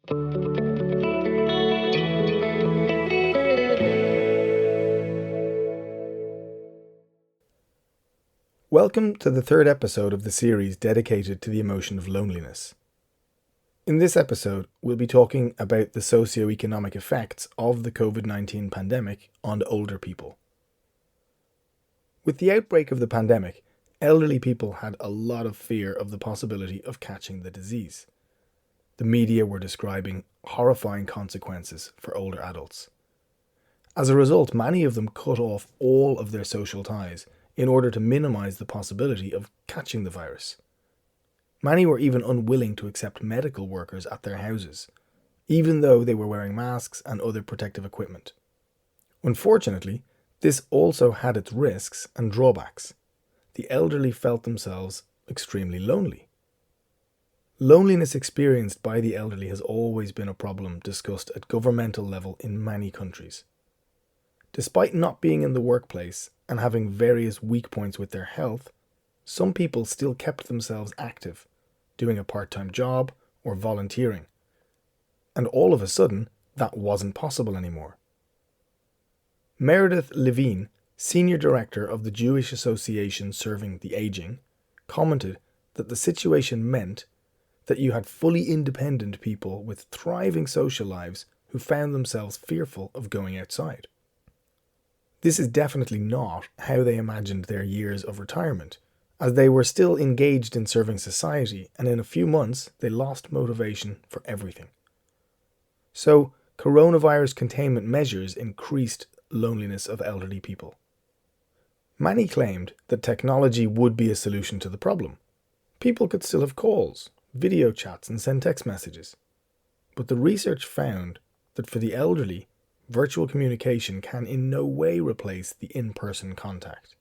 Welcome to the third episode of the series dedicated to the emotion of loneliness. In this episode, we'll be talking about the socio-economic effects of the COVID-19 pandemic on older people. With the outbreak of the pandemic, elderly people had a lot of fear of the possibility of catching the disease. The media were describing horrifying consequences for older adults. As a result, many of them cut off all of their social ties in order to minimize the possibility of catching the virus. Many were even unwilling to accept medical workers at their houses, even though they were wearing masks and other protective equipment. Unfortunately, this also had its risks and drawbacks. The elderly felt themselves extremely lonely. Loneliness experienced by the elderly has always been a problem discussed at governmental level in many countries. Despite not being in the workplace and having various weak points with their health, some people still kept themselves active, doing a part-time job or volunteering. And all of a sudden, that wasn't possible anymore. Meredith Levine, Senior Director of the Jewish Association Serving the Aging, commented that the situation meant that you had fully independent people with thriving social lives who found themselves fearful of going outside. This is definitely not how they imagined their years of retirement, as they were still engaged in serving society, and in a few months they lost motivation for everything. So, coronavirus containment measures increased loneliness of elderly people. Many claimed that technology would be a solution to the problem. People could still have calls, video chats, and send text messages. But the research found that for the elderly, virtual communication can in no way replace the in-person contact.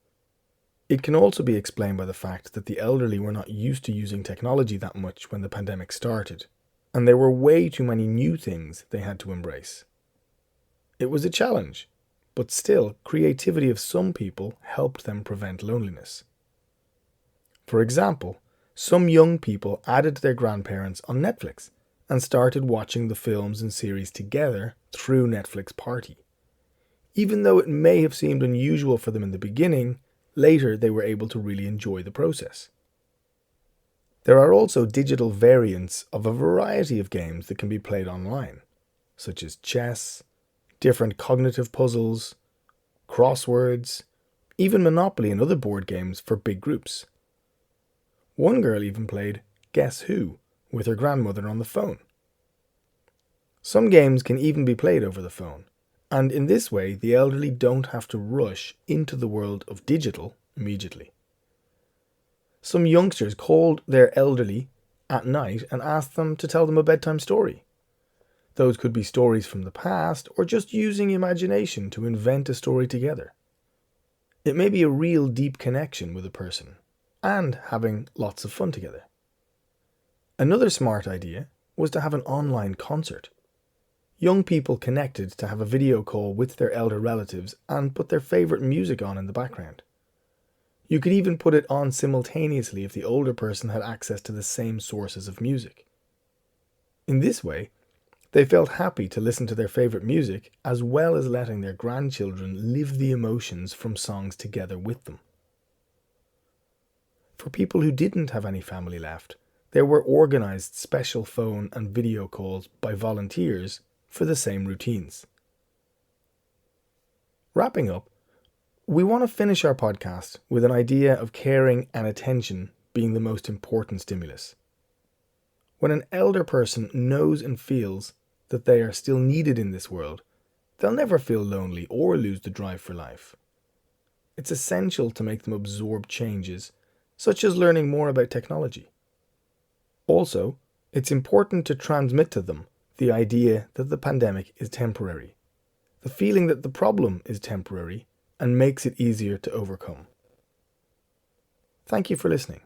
It can also be explained by the fact that the elderly were not used to using technology that much when the pandemic started, and there were way too many new things they had to embrace. It was a challenge, but still, creativity of some people helped them prevent loneliness. For example, some young people added their grandparents on Netflix and started watching the films and series together through Netflix Party. Even though it may have seemed unusual for them in the beginning, later they were able to really enjoy the process. There are also digital variants of a variety of games that can be played online, such as chess, different cognitive puzzles, crosswords, even Monopoly and other board games for big groups. One girl even played Guess Who with her grandmother on the phone. Some games can even be played over the phone, and in this way the elderly don't have to rush into the world of digital immediately. Some youngsters called their elderly at night and asked them to tell them a bedtime story. Those could be stories from the past or just using imagination to invent a story together. It may be a real deep connection with a person and having lots of fun together. Another smart idea was to have an online concert. Young people connected to have a video call with their elder relatives and put their favourite music on in the background. You could even put it on simultaneously if the older person had access to the same sources of music. In this way, they felt happy to listen to their favourite music as well as letting their grandchildren live the emotions from songs together with them. For people who didn't have any family left, there were organised special phone and video calls by volunteers for the same routines. Wrapping up, we want to finish our podcast with an idea of caring and attention being the most important stimulus. When an elder person knows and feels that they are still needed in this world, they'll never feel lonely or lose the drive for life. It's essential to make them absorb changes, such as learning more about technology. Also, it's important to transmit to them the idea that the pandemic is temporary, the feeling that the problem is temporary and makes it easier to overcome. Thank you for listening.